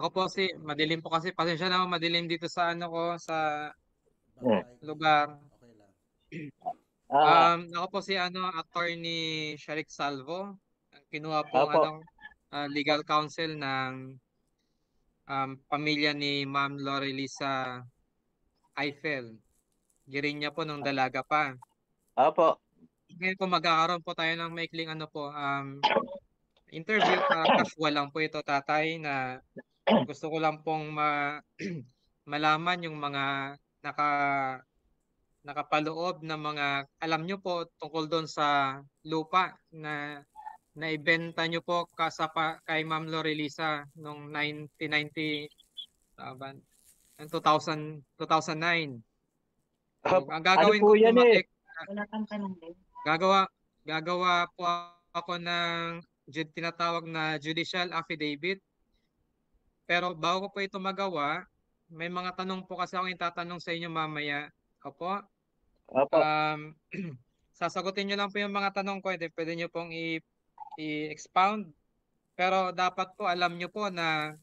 Ako po madilim po kasi pasensya na ako, madilim dito sa ano ko sa Hmm. Backlight. lugar. Okay lang. Ah, Ako po Attorney Sharik Salvo. Kinuha pong opo. legal counsel ng pamilya ni Ma'am Lorelisa Eiffel. Giring po nung dalaga pa. Opo. Ngayon po magkakaroon po tayo ng maikling interview. Casual lang po ito, tatay, na gusto ko lang pong malaman yung mga naka nakapaloob na mga alam nyo po tungkol doon sa lupa na naibenta nyo po kay Ma'am Lorelisa noong 1990, ba? 2009. So, ang Ano gagawin po ko po yan eh? Wala kang tanong din. gagawa gagawa po ako ng tinatawag na judicial affidavit. Pero bago ko po ito magawa, may mga tanong po kasi akong itatanong sa inyo mamaya. Opo. Opo. Um, sasagutin nyo lang po yung mga tanong ko. Pwede nyo pong i-expound. Pero dapat po alam nyo po na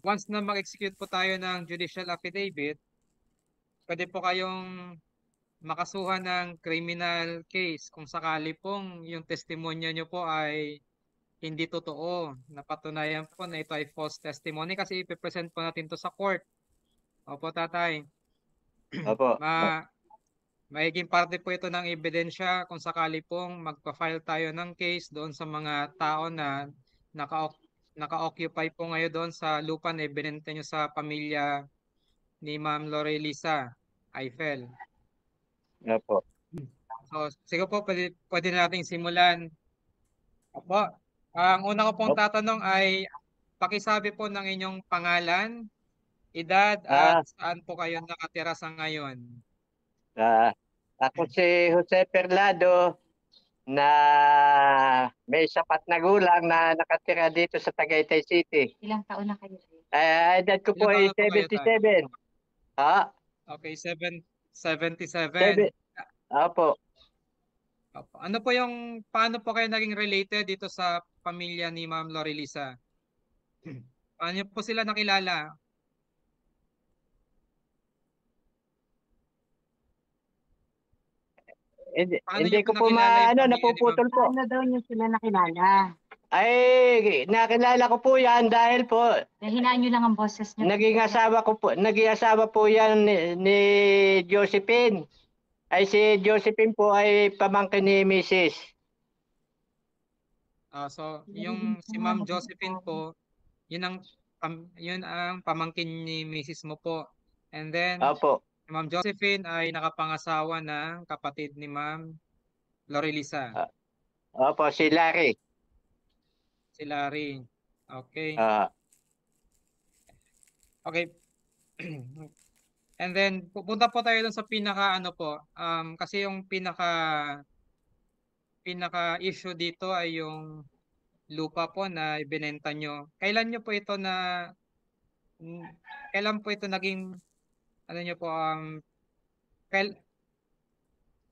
once na mag-execute po tayo ng judicial affidavit, pwede po kayong makasuhan ng criminal case kung sakali pong yung testimonya nyo po ay hindi totoo. Napatunayan po na ito ay false testimony kasi ipipresent po natin to sa court. Opo, tatay. Opo. Ma Magiging parte po ito ng ebidensya kung sakali pong magpa-file tayo ng case doon sa mga tao na naka naka-occupy po ngayon doon sa lupa na ibinenta nyo sa pamilya ni Ma'am Lorelisa Eiffel. Opo. So, siguro po pwede na nating simulan. Opo. Ang una ko pong Opo. tatanong ay pakisabi po ng inyong pangalan, edad at Ah, saan po kayo nakatira sa ngayon. ah, ako si Jose Perlado na may sapat na gulang na nakatira dito sa Tagaytay City. Ilang taon na kayo? Edad ko po Ilang taon ay na po kayo, tay? 77. Ah, Okay, 77. 7. Opo. Ano po paano po kayo naging related dito sa pamilya ni Ma'am Lorelisa? Paano po sila nakilala? Paano Hindi niyo po ko po nakilala yung pamilya ni Ma'am? napuputol po. Paano daw niyo sila nakilala? Ay, nakilala ko po yan dahil po Nahinaan niyo lang ang boses niyo. naging asawa po yan ni Josephine. Ay si Josephine po ay pamangkin ni Mrs. So, yung si Ma'am Josephine po, yun ang pamangkin ni Mrs. mo po. And then, Opo. si Ma'am Josephine ay nakapangasawa ng kapatid ni Ma'am Lorelisa, Ah, Opo, si Larry. si Larry. Okay. Ah, Okay. And then pupunta po tayo dun sa pinaka ano po, kasi yung pinaka issue dito ay yung lupa po na ibinenta nyo. Kailan nyo po ito mm, kailan po ito naging ano nyo po kail,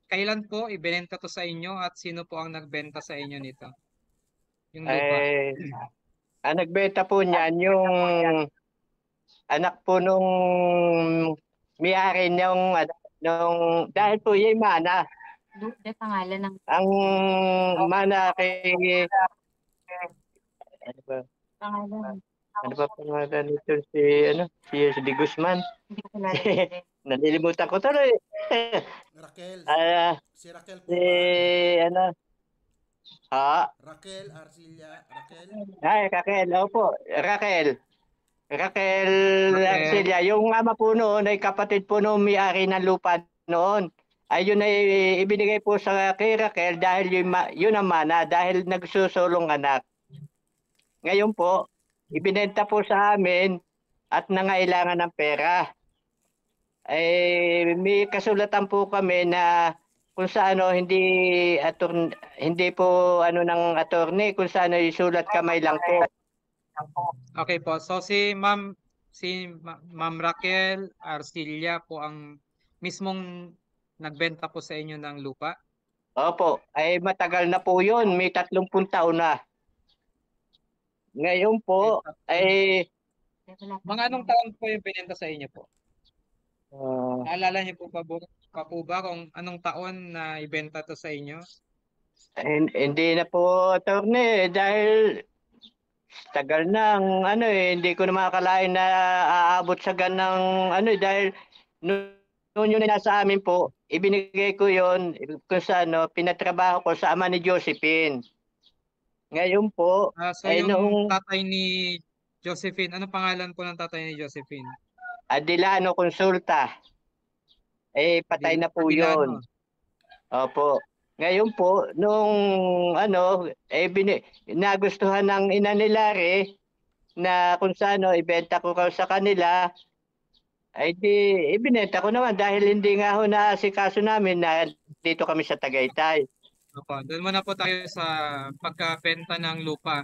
kailan po ibinenta to sa inyo at sino po ang nagbenta sa inyo nito? Yung lupa. eh, ang nagbenta po niyan yung anak po nung may-ari nung dahil po yung mana. Pangalan ng Ang mana kay ano ba? pangalan. Ano ba pangalan nito si De Guzman. Hindi ko kilala. Nalilimutan ko tuloy. Raquel. Ah, Si Raquel po si ba? ano? Raquel Arcilla. Raquel. Ay, Raquel, opo. Raquel Okay. Arcelia, yung ama po noon ay kapatid po noong may-ari ng lupa noon. Ayun ay ibinigay po sa kay Raquel dahil yun ang mana, dahil nagsusulong anak. Ngayon po, ibinenta po sa amin at nangailangan ng pera. May kasulatan po kami na kung sa hindi po ng attorney, kung sa isulat kamay lang po. Okay po. So Ma'am Raquel Arcilla po ang mismong nagbenta po sa inyo ng lupa? Opo, ay matagal na po yun. May 30 taon na. Ngayon po, ay, Wala pa Mga siya. anong taon po yung binenta sa inyo po? ah, Naalala niyo pa po ba kung anong taon na ibenta to sa inyo? hindi na po, attorney, dahil tagal na hindi ko na makakalain na aabot sa ganang dahil noon yun na nasa amin po, ibinigay ko yon kung sa pinatrabaho ko sa ama ni Josephine. Ngayon po, So ay yung noong tatay ni Josephine, anong pangalan po ng tatay ni Josephine? Adilano Consulta, patay na po Adilano. yun. Opo. Ngayon po, nung nagustuhan ng ina ni Larry na kung saan ibenta ko raw sa kanila, ay di ibinenta ko naman dahil hindi nga ho naasikaso namin na dito kami sa Tagaytay. Opo, doon muna po tayo sa pagkabenta ng lupa.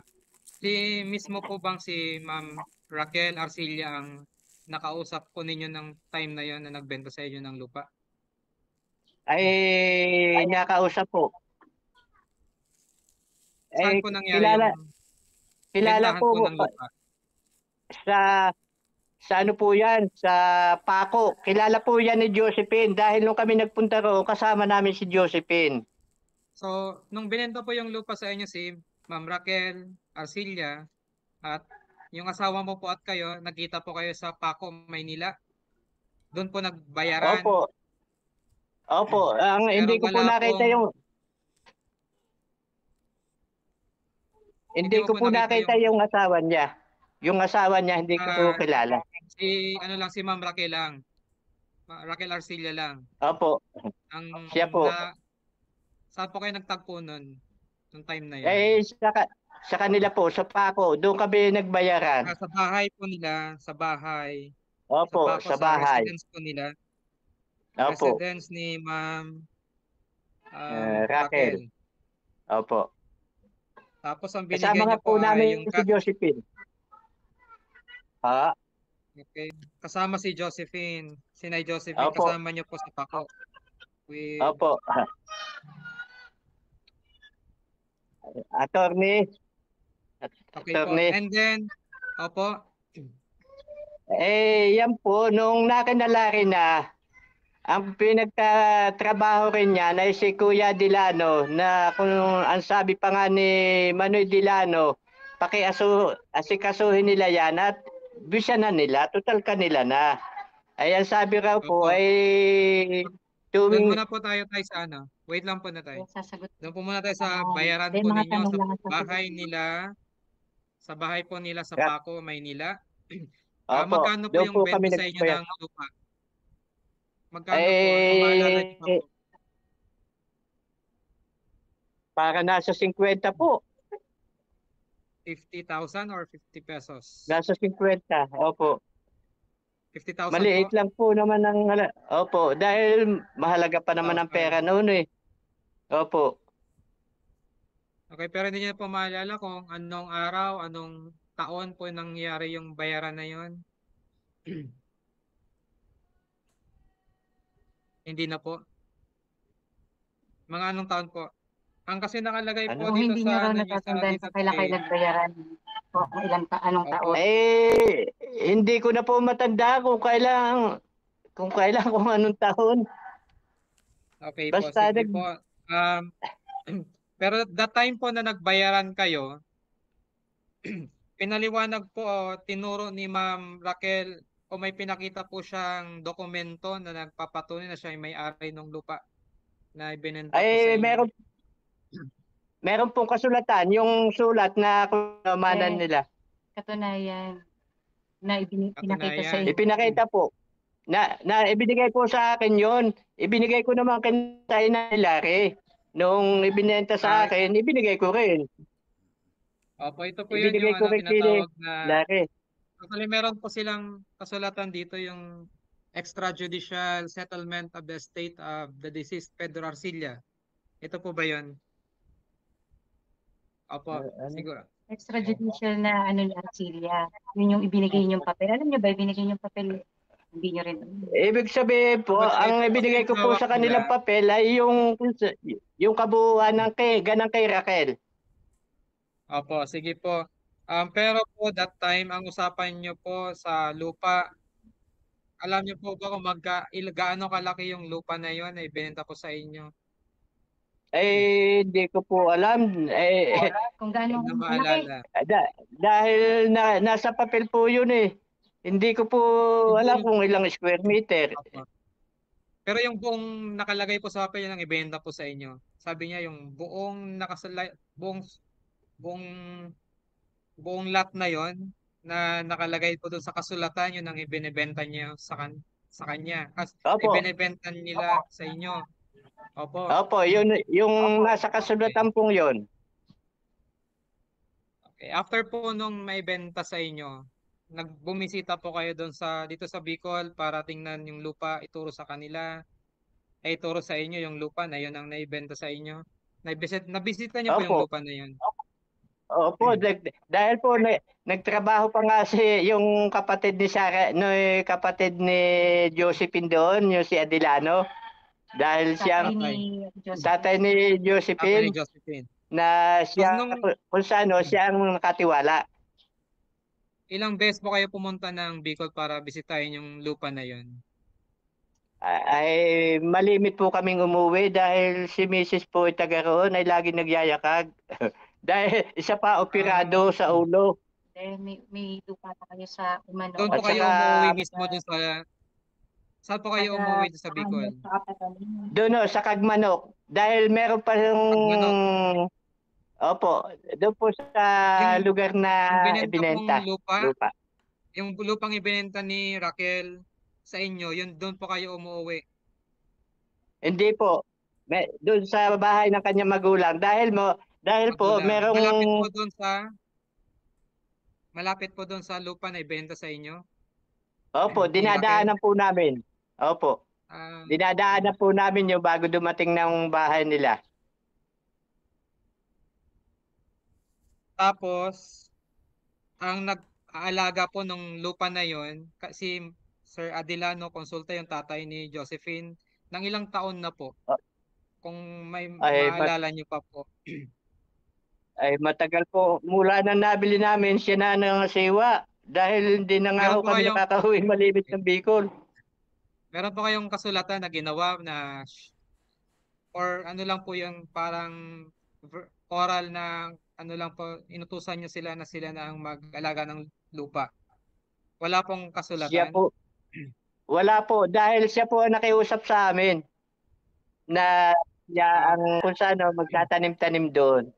Si mismo po bang si Ma'am Raquel Arcilla ang nakausap po ninyo ng time na yon na nagbenta sa inyo ng lupa? Ay nakausap po. Saan Ay po nangyari yung kilala bentahan po po ng lupa? sa ano po yan, sa Paco. Kilala po yan ni Josephine dahil nung kami nagpunta roon, kasama namin si Josephine. So, nung binenta po yung lupa sa inyo si Ma'am Raquel Arcilla at yung asawa mo po at kayo, nagkita po kayo sa Paco, Maynila. Doon po nagbayaran. Opo. Opo, ang Pero hindi ko po wala nakita pong, hindi mo ko po po nakita yung asawa niya. Yung asawa niya hindi ko po ah, kilala. si Ma'am Raquel lang. Raquel Arcilla lang. Opo, Ang siya po. saan po kayo nagtagpo nun? Nung time na yun? Sa kanila po, sa Paco, doon kami nagbayaran. Sa bahay po nila, sa bahay. Opo, Paco, sa bahay. residence po nila. Opo, Residence ni Ma'am Raquel. Raquel. Opo. Tapos ang binigay Kasama nga niyo po po ay namin yung si Josephine. Ha? okay. Kasama si Josephine. Sinay Josephine, Opo. kasama niyo po sa Paco. With, Opo. Attorney. okay po. Attorney. And then, opo, Yan po, nung nakinalari na, ang pinagtatrabaho rin niya na si Kuya Dilano na kung ang sabi pa nga ni Manoy Dilano, asikasuhin nila yan at bisa na nila, total kanila na. Ay ang sabi raw po Opo. ay doon tuwing muna po tayo sa ano. Wait lang po na tayo. Sasagot. Doon po muna tayo sa Oo. bayaran May po mga ninyo tanong sa lang ang bahay sasagutin. nila. Sa bahay po nila sa Yep. Paco, Maynila. Opo, Magkano po doon yung po benta kami sa inyo nagbayad. ng lupa? Magkano po? Kung maalala niyo pa po. Para nasa 50 po. 50,000 or 50 pesos? Nasa 50. Opo. 50,000 Maliit po? lang po naman Opo, dahil mahalaga pa naman ang pera noon eh. Opo. Okay, pero hindi niyo po maalala kung anong araw, anong taon po nangyari yung bayaran na yon? Hindi na po. Mga anong taon po? Ang kasi nakalagay po Kung dito hindi niyo sa raw ano niyo, sa natatandaan dito kung kailan kayo page. nagbayaran po, anong Opo. taon. Hindi ko na po matanda kung anong taon. Okay po, Basta sige po. Pero that time po na nagbayaran kayo, pinaliwanag po, tinuro ni Ma'am Raquel o may pinakita po siyang dokumento na nagpapatunay na siya ay may-ari ng lupa na ibinenta po sa inyo. Meron pong kasulatan, yung sulat na kumamanan nila. Katunayan na pinakita sa inyo. Ipinakita po. Na ibinigay po sa akin yon. Ibinigay ko naman kay na Larry. Nung ibinenta sa akin, ibinigay ko rin. Opo, ito po yun Ibinigay yung ko ano, rin kay tinatawag na Larry. actually meron po silang kasulatan dito yung extrajudicial settlement of the estate of the deceased Pedro Arcilla. Ito po ba yun? Opo, siguro. Extrajudicial na ni Arcilla. Yun yung ibinigay niyong papel. Alam niyo ba, ibinigay niyong papel? Hindi niyo rin. Ibig sabihin po, ang ibinigay ko po sa kanilang papel ay yung kabuuan ng kay Raquel. Opo, sige po. Pero po that time, ang usapan nyo po sa lupa, alam nyo po ba kung gaano kalaki yung lupa na yon na ibenta po sa inyo? Hindi ko po alam. Kung Hindi gaano na kalaki. maalala. Dahil nasa papel po yun eh. Hindi ko po alam Yung, kung ilang square meter. Opo. Pero yung buong nakalagay po sa papel yun ang ibenta po sa inyo. Sabi niya yung buong buong buong lot na yon na nakalagay po doon sa kasulatan yun ang ibinebenta niya sa kanya. Opo. Ibinebenta nila sa inyo. Opo. Opo, yun, yung nasa kasulatan pong yun. Okay. After po nung maibenta sa inyo, nagbumisita po kayo doon dito sa Bicol para tingnan yung lupa, ituro sa kanila, ay ituro sa inyo yung lupa na yun ang naibenta sa inyo. Nabisita niyo po yung Opo. lupa na yun. Opo, dahil po nagtrabaho pa nga yung kapatid ni Sarah, no, kapatid ni Josephine doon, yung si Adilano. Dahil Tatay siyang ni Joseph. tatay ni Tatay ni Josephine Josephine. na siya nung- kung saan siya ang nakatiwala. Ilang beses po kayo pumunta ng Bicol para bisitahin yung lupa na yun? Ay malimit po kaming umuwi dahil si Mrs. po ay taga roon ay lagi nagyayakag. Dahil isa pa operado sa ulo. May lupa pa kayo sa Umano. Doon po At kayo saka- umuwi mismo doon saan po kayo umuwi doon sa Bicol? Doon sa Kagmanok. Dahil meron pa yung Kagmanok. Opo, doon po sa Yung- lugar na Yung binenta ibinenta. pong Lupa. yung lupang ibinenta ni Raquel sa inyo, yun doon po kayo umuwi. Hindi po. Doon sa bahay ng kanyang magulang dahil po Magulang. merong Malapit po doon sa lupa na ibenta sa inyo. Opo, Ni dinadaanan po namin. Opo. Ah, Dinadaanan po namin yung bago dumating ng bahay nila. tapos ang nag-aalaga po ng lupa na yon si Sir Adilano, konsulta yung tatay ni Josephine, ng ilang taon na po. Kung may maalala niyo pa po. Ay matagal po. Mula nang nabili namin siya na ng siwa. Dahil hindi na nga Meron ho po kami kayong- nakakauwi malimit ng Bicol. Meron po kayong kasulatan na ginawa na or ano lang po yung parang oral na ano lang po, inutusan niyo sila na ang mag-alaga ng lupa. Wala pong kasulatan. Siya po. Wala po. Dahil siya po ang nakiusap sa amin na siya ang kung saan magtatanim-tanim doon.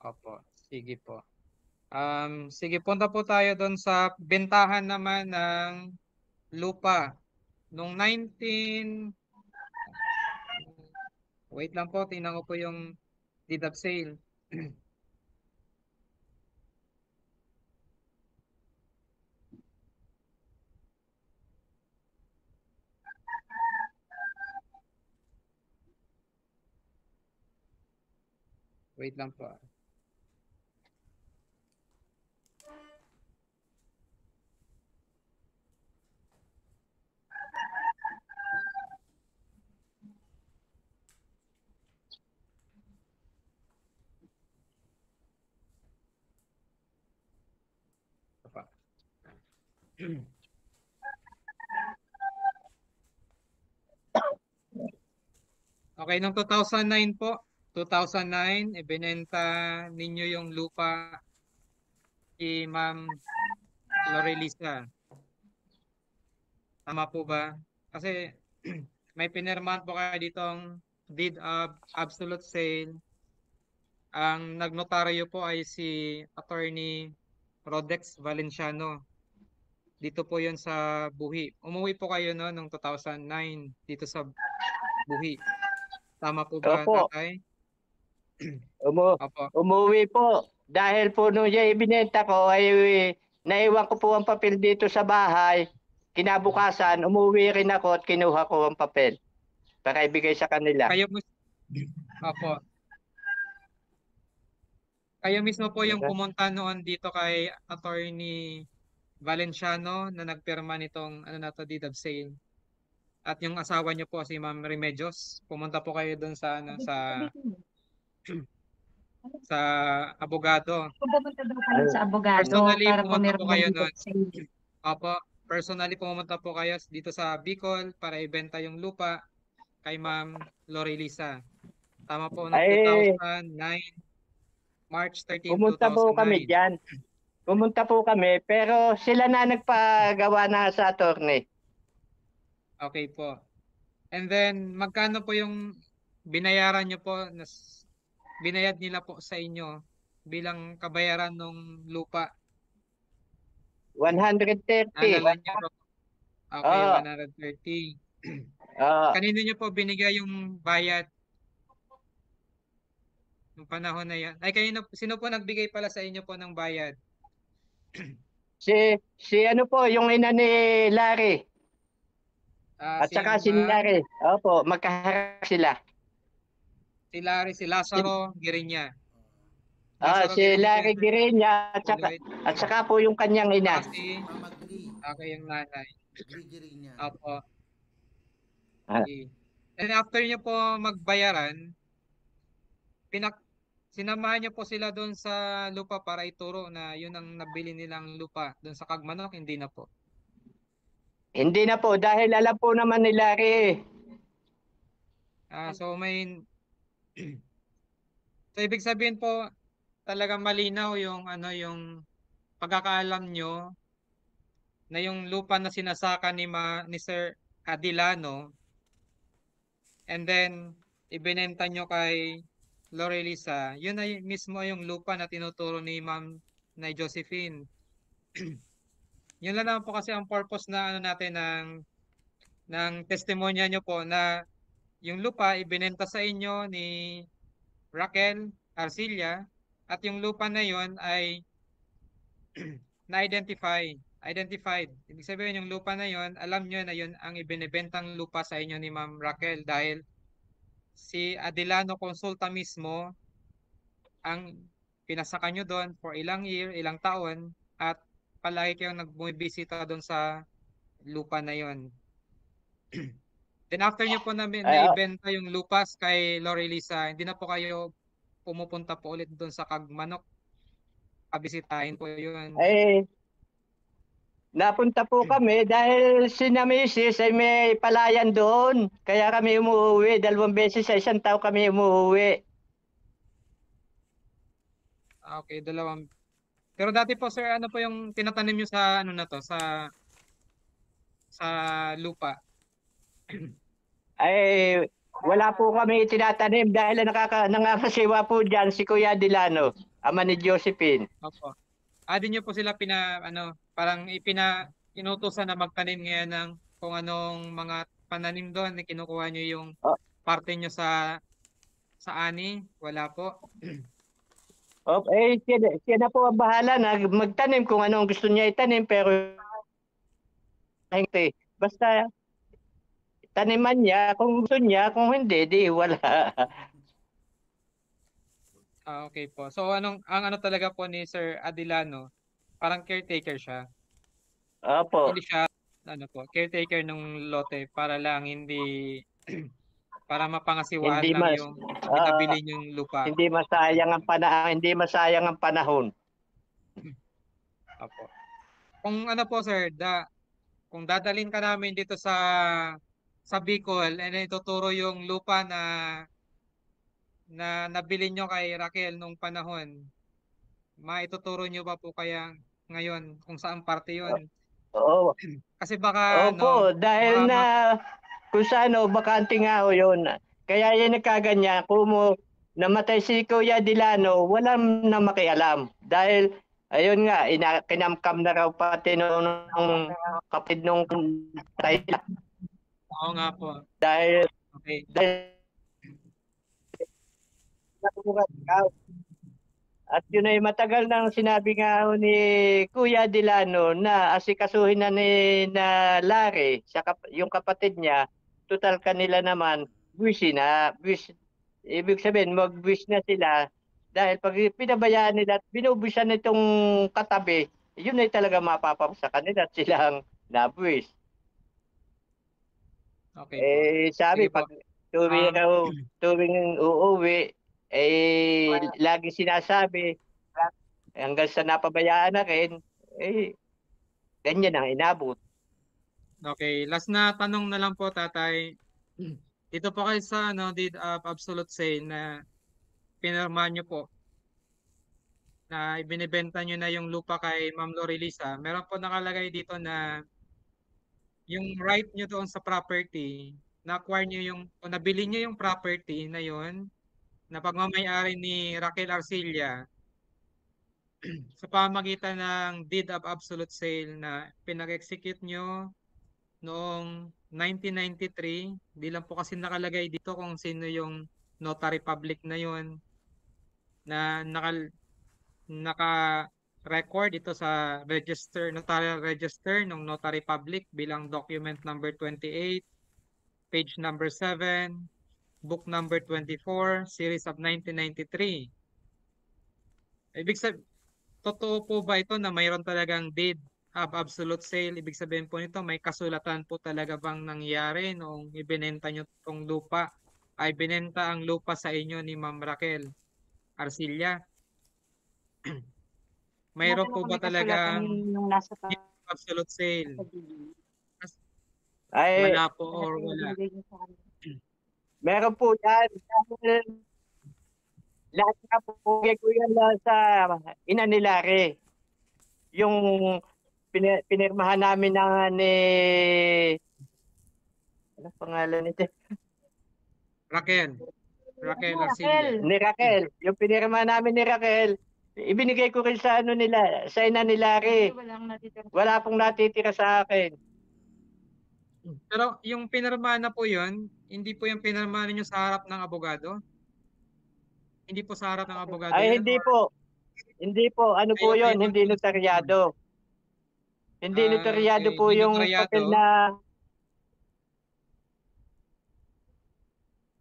Opo, sige po. Sige, punta po tayo doon sa bentahan naman ng lupa. Nung wait lang po, tingnan ko po yung deed of sale. Wait lang po. Okay, noong 2009 po, 2009, ibinenta ninyo yung lupa kay Ma'am Lorelisa. Tama po ba? Kasi may pinirmahan po kayo ditong deed of absolute sale. Ang nagnotaryo po ay si Attorney Rodex Valenciano. Dito po yun sa Buhi. Umuwi po kayo noong 2009 dito sa Buhi. Tama po ba, Opo. tatay? Opo. Umuwi po. Dahil po nung siya ibinenta ko ay naiwan ko po ang papel dito sa bahay. Kinabukasan, umuwi rin ako at kinuha ko ang papel para ibigay sa kanila. Opo. Kayo mismo po yung pumunta noon dito kay Attorney Valenciano na nagpirma nitong deed of sale. At yung asawa niyo po si Ma'am Remedios, pumunta po kayo doon sa sa abogado. Kung pumunta daw kayo sa abogado Personally, para po pumunta po meron kayo magbibigay nun. sa inyo. Opo, personally pumunta po kayo dito sa Bicol para ibenta yung lupa kay Ma'am Lorilisa. Tama po, noong Ay, 2009, March 13, pumunta po kami 2009. diyan. Pumunta po kami, pero sila na nagpagawa na sa attorney. Okay po. And then, magkano po yung binayaran nyo po, binayad nila po sa inyo bilang kabayaran ng lupa? 130. Naalala nyo po? Okay, Oo. 130. Oo. Kanino nyo po binigay yung bayad ng panahon na yan? Ay, sino po nagbigay pala sa inyo po ng bayad? Si ano po, yung ina ni Larry. At Si saka si Larry. Opo, magkaharap sila. Si Lazaro Girinya. Si Girinya, Larry Guerrilla Puliwait. at saka po yung kanyang ina. Si Mama Gri. yung nanay. Gri niya. Opo. Ah. Okay. And after nyo po magbayaran, sinamahan niyo po sila doon sa lupa para ituro na yun ang nabili nilang lupa doon sa Kagmanok, hindi na po. Hindi na po, dahil alam po naman ni Larry. So so ibig sabihin po talagang malinaw yung yung pagkakaalam nyo na yung lupa na sinasaka ni Sir Adilano and then ibinenta nyo kay Lorilisa, yun na mismo yung lupa na tinuturo ni Ma'am na Josephine. Yun lang naman po kasi ang purpose na natin ng testimonya nyo po na yung lupa ibinenta sa inyo ni Raquel Arcilla at yung lupa na yun ay identified. Ibig sabihin yung lupa na yun, alam nyo na yun ang ibinebentang lupa sa inyo ni Ma'am Raquel dahil si Adilano Consulta mismo ang pinasaka nyo doon for ilang taon at palagi kayong nagbumibisita doon sa lupa na yon. Then after nyo po naibenta yung lupas kay Lorilisa, hindi na po kayo pumupunta po ulit doon sa Kagmanok. Abisitahin po yun. Napunta po kami dahil si Mrs. ay may palayan doon. Kaya kami umuwi. 2 beses sa isang taon kami umuwi. Okay, 2. Pero dati po sir, ano po yung tinatanim nyo sa sa lupa? Wala po kami tinatanim dahil nangangasiwa po dyan si Kuya Dilano, ama ni Josephine. Opo. Din nyo po sila parang inutusan na magtanim ngayon ng kung anong mga pananim doon, kinukuha nyo yung parte nyo sa ani? Wala po. Siya na po ang bahala na magtanim kung anong gusto niya itanim, pero basta taniman niya kung gusto niya, kung hindi, di wala. Okay po. So ang talaga po ni Sir Adilano, parang caretaker siya. Opo. Hindi siya caretaker ng lote para lang hindi para mapangasiwaan Hindi lang yung pinabili yung lupa. Hindi masayang ang panahon. Opo. Kung po sir, kung dadalhin ka namin dito sa Bicol and ituturo yung lupa na nabili nyo kay Raquel nung panahon, maituturo nyo ba po kaya ngayon kung saan parte yun? Oo. Kasi baka dahil na kung saan bakante nga yun. Kaya yan nagkaganyan, kung namatay si Kuya Dilano, walang na makialam. Dahil ayun nga, kinamkam na raw pati nung kapatid nung tayo. Oo nga po. Dahil at yun ay matagal nang sinabi nga ni Kuya Dilano na asikasuhin na na Larry, yung kapatid niya, total kanila naman, ibig sabihin, mag-wish na sila dahil pag pinabayaan nila at binubusan nitong katabi, yun ay talaga mapapap sa kanila at silang nabwish. Okay po. Sabi, pag tuwing uuwi, lagi sinasabi, hanggang sa napabayaan na rin, ganyan ang inabot. Okay, last na tanong na lang po, tatay. Dito po kayo sa deed of absolute sale na pinirma nyo po na ibinibenta nyo na yung lupa kay Ma'am Lorilisa. Meron po nakalagay dito na yung right nyo doon sa property, na-acquire nyo o nabili nyo yung property na yon na pagmamayari ni Raquel Arcilla sa pamamagitan ng deed of absolute sale na pinag-execute nyo noong 1993. Di lang po kasi nakalagay dito kung sino yung notary public na yon na naka-record ito sa notarial register ng notary public bilang document number 28, page number 7, book number 24, series of 1993. Ibig sabihin, totoo po ba ito na mayroon talagang deed of absolute sale? Ibig sabihin po nito, may kasulatan po talaga bang nangyari noong ibinenta nyo itong lupa? Ay binenta ang lupa sa inyo ni Ma'am Raquel Arcilla? Mayroon po ba talagang yung nasa deed of absolute sale? pagbibiling? Ay, Wala po or wala? Ibinigay niyo sa kanila. meron po yan. Dahil lahat na po ko yan sa ina ni Larry. Yung pinirmahan namin ni ano pangalan nito? Raquel Raquel. Arcilla. Ni Raquel. Yung pinirmahan namin ni Raquel, ibinigay ko rin sa sa ina ni Larry. Walang natitira. Wala pong natitira sa akin. Pero yung pinirma na po yun, hindi po yung pinirma ninyo sa harap ng abogado? Hindi po sa harap ng abogado Ay, yun? hindi Or po. Hindi po. Ano po kayo yun? lang Hindi po notaryado. Hindi notaryado okay. po Hindi yung notaryado. papel na...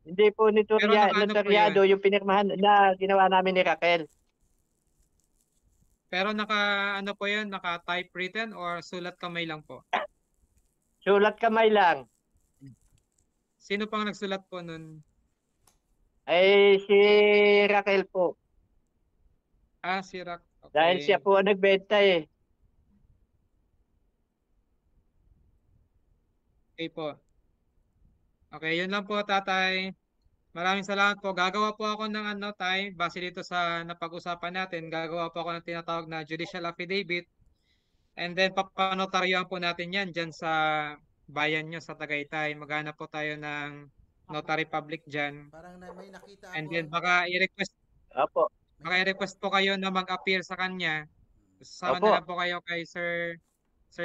Hindi po Pero nakaano po notaryado yung pinirmahan na ginawa namin ni Raquel. Pero ano po yun? Naka-typewritten or sulat kamay lang po? Sulat kamay lang. Sino pang nagsulat po nun? Ay, si Raquel po. Si Rack. Okay. Dahil siya po ang nagbenta eh. Okay po. Okay, yun lang po, tatay. Maraming salamat po. Gagawa po ako ng tay, base dito sa napag-usapan natin, gagawa po ako ng tinatawag na judicial affidavit. And then papanotaryohan po natin yan dyan sa bayan nyo sa Tagaytay. Maghanap po tayo ng notary public dyan. Parang may nakita And ako. then baka i-request Opo. po kayo na mag-appear sa kanya. Sama Opo. na lang po kayo kay Sir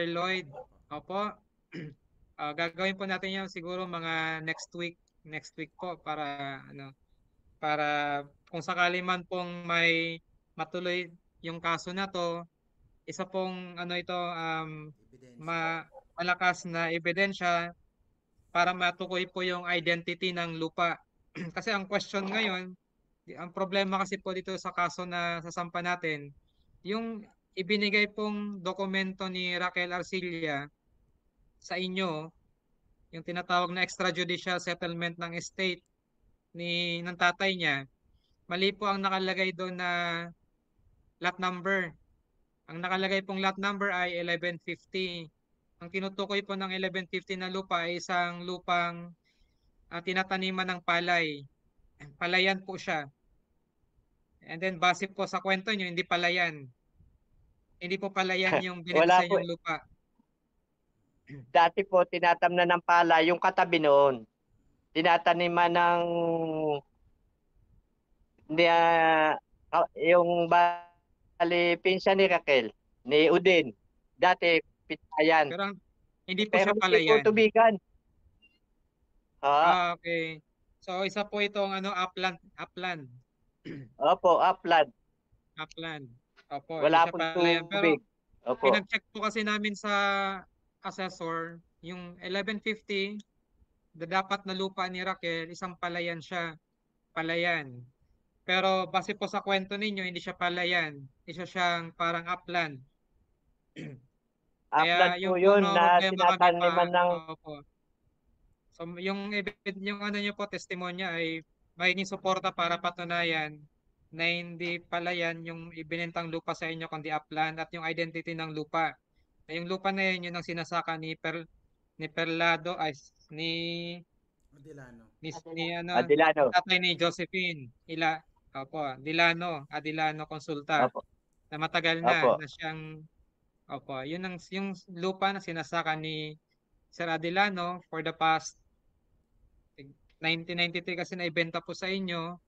Lloyd. Opo. Gagawin po natin yan siguro mga next week po para para kung sakali man pong may matuloy yung kaso na to, isa pong ito Ebidensya. malakas na ebidensya para matukoy po yung identity ng lupa. Kasi ang question ngayon, ang problema kasi po dito sa kaso na sasampa natin, yung ibinigay pong dokumento ni Raquel Arcilla sa inyo, yung tinatawag na extrajudicial settlement ng estate ng tatay niya, mali po ang nakalagay doon na lot number. Ang nakalagay pong lot number ay 1150. Ang tinutukoy po ng 1150 na lupa ay isang lupang tinataniman ng palay. Palayan po siya. And then base po sa kwento nyo, hindi palayan. Hindi po palayan yung binenta Wala sa po. inyong lupa. Dati po tinatamnan ng pala yung katabi noon. Tinataniman ng yung bali pinsan ni Raquel, ni Udin. Dati pitayan. Pero hindi po Pero siya hindi po palayan. tubigan. Okay. So isa po itong upland. Opo, upland. Upland. Opo, Wala hindi siya pong palayan. Pero tubig. Opo. pinag-check po kasi namin sa assessor, yung 1150, dapat na lupa ni Raquel, isang palayan siya. Palayan. Pero base po sa kwento ninyo, hindi siya palayan. Isa siyang parang upland. Upland Kaya po yung yun na problema kami tinataniman ng... opo. So yung nyo po testimonya ay magiging suporta para patunayan na hindi pala yan yung ibinentang lupa sa inyo kundi upland at yung identity ng lupa. Yung lupa na yun, yun ang sinasaka ni Perlado ay ni Adelano. ni ano Adilano. tatay ni Josephine Adilano Consulta Opo. na matagal Opo. na siyang yun ang yung lupa na sinasaka ni Sir Adilano for the past 1993 kasi naibenta po sa inyo.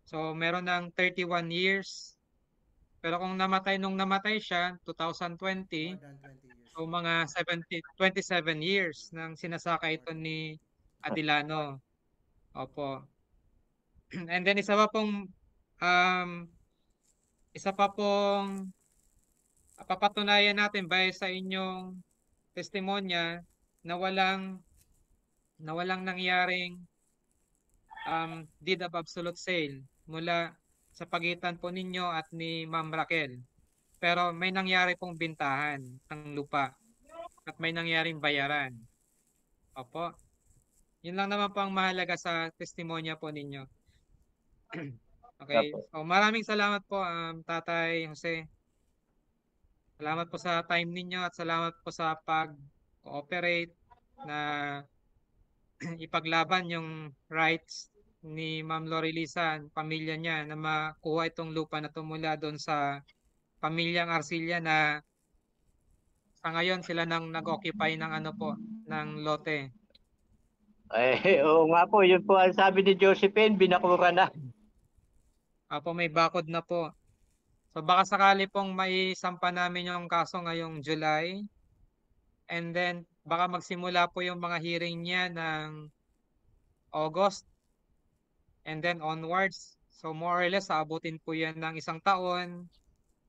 So meron ng 31 years. Pero kung nung namatay siya 2020, More than 20 years. so mga 27 years nang sinasaka ito ni Adilano. Opo. And then isa pa pong papatunayan natin base sa inyong testimonya na walang nangyaring deed of absolute sale mula sa pagitan po ninyo at ni Ma'am Raquel. Pero may nangyari pong bintahan ng lupa at may nangyaring bayaran. Opo. Yun lang naman po ang mahalaga sa testimonya po ninyo. Okay. Opo. So maraming salamat po Tatay Jose. Salamat po sa time ninyo at salamat po sa pag-cooperate na ipaglaban yung rights ni Ma'am Lorilisa, pamilya niya na makuha itong lupa na tumula doon sa pamilyang Arcilla na sa ngayon sila nang nag-occupy ng ng lote. Oo nga po, yun po ang sabi ni Josephine, binakura na. Apo, may bakod na po. So baka sakali pong maisampa namin yung kaso ngayong July. And then baka magsimula po yung mga hearing niya ng August. And then onwards. So more or less, aabutin po yan ng 1 taon.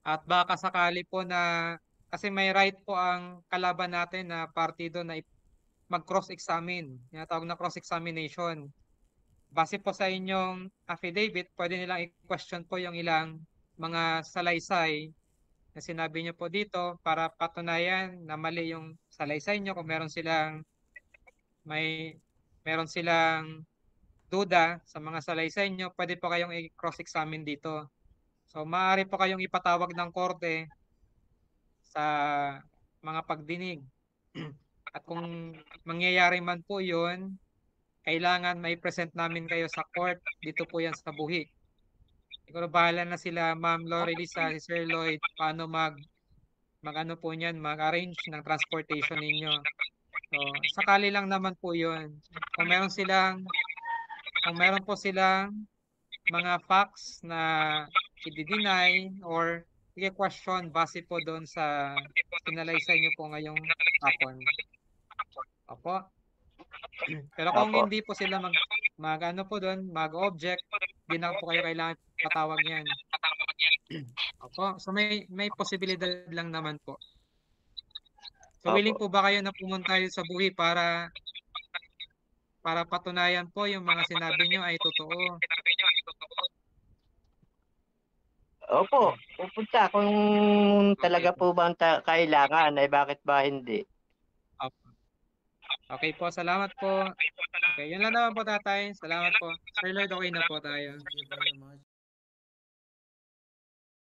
At baka sakali po na, kasi may right po ang kalaban natin na partido na mag-cross-examine. Yung tawag na cross-examination. Base po sa inyong affidavit, pwede nilang i-question po yung ilang mga salaysay na sinabi niyo po dito para patunayan na mali yung salaysay niyo. Kung meron silang duda sa mga salaysay niyo, pwede po kayong i-cross-examine dito. So maaari po kayong ipatawag ng korte sa mga pagdinig. At kung mangyayari man po yun, kailangan may present namin kayo sa court. Dito po yan sa Buhi. Siguro bahala na sila Ma'am Lorilisa, si Sir Lloyd, paano mag-arrange ng transportation ninyo. So, sakali lang naman po yun. Kung meron po silang mga facts na i-deny or i-question base po doon sa pinalaysay nyo po ngayong hapon. Opo. Pero kung Opo. hindi po sila mag-object, di na po kayo kailangan patawag niyan. Opo. So may posibilidad lang naman po. So willing po ba kayo na pumunta sa Buhi para patunayan po yung mga sinabi nyo ay totoo? Opo, pupunta kung talaga po bang kailangan, ay bakit ba hindi? Okay po, salamat po. Okay, yun lang naman po tatay. Salamat po. Sir Lloyd, okay na po tayo. Thank you very much.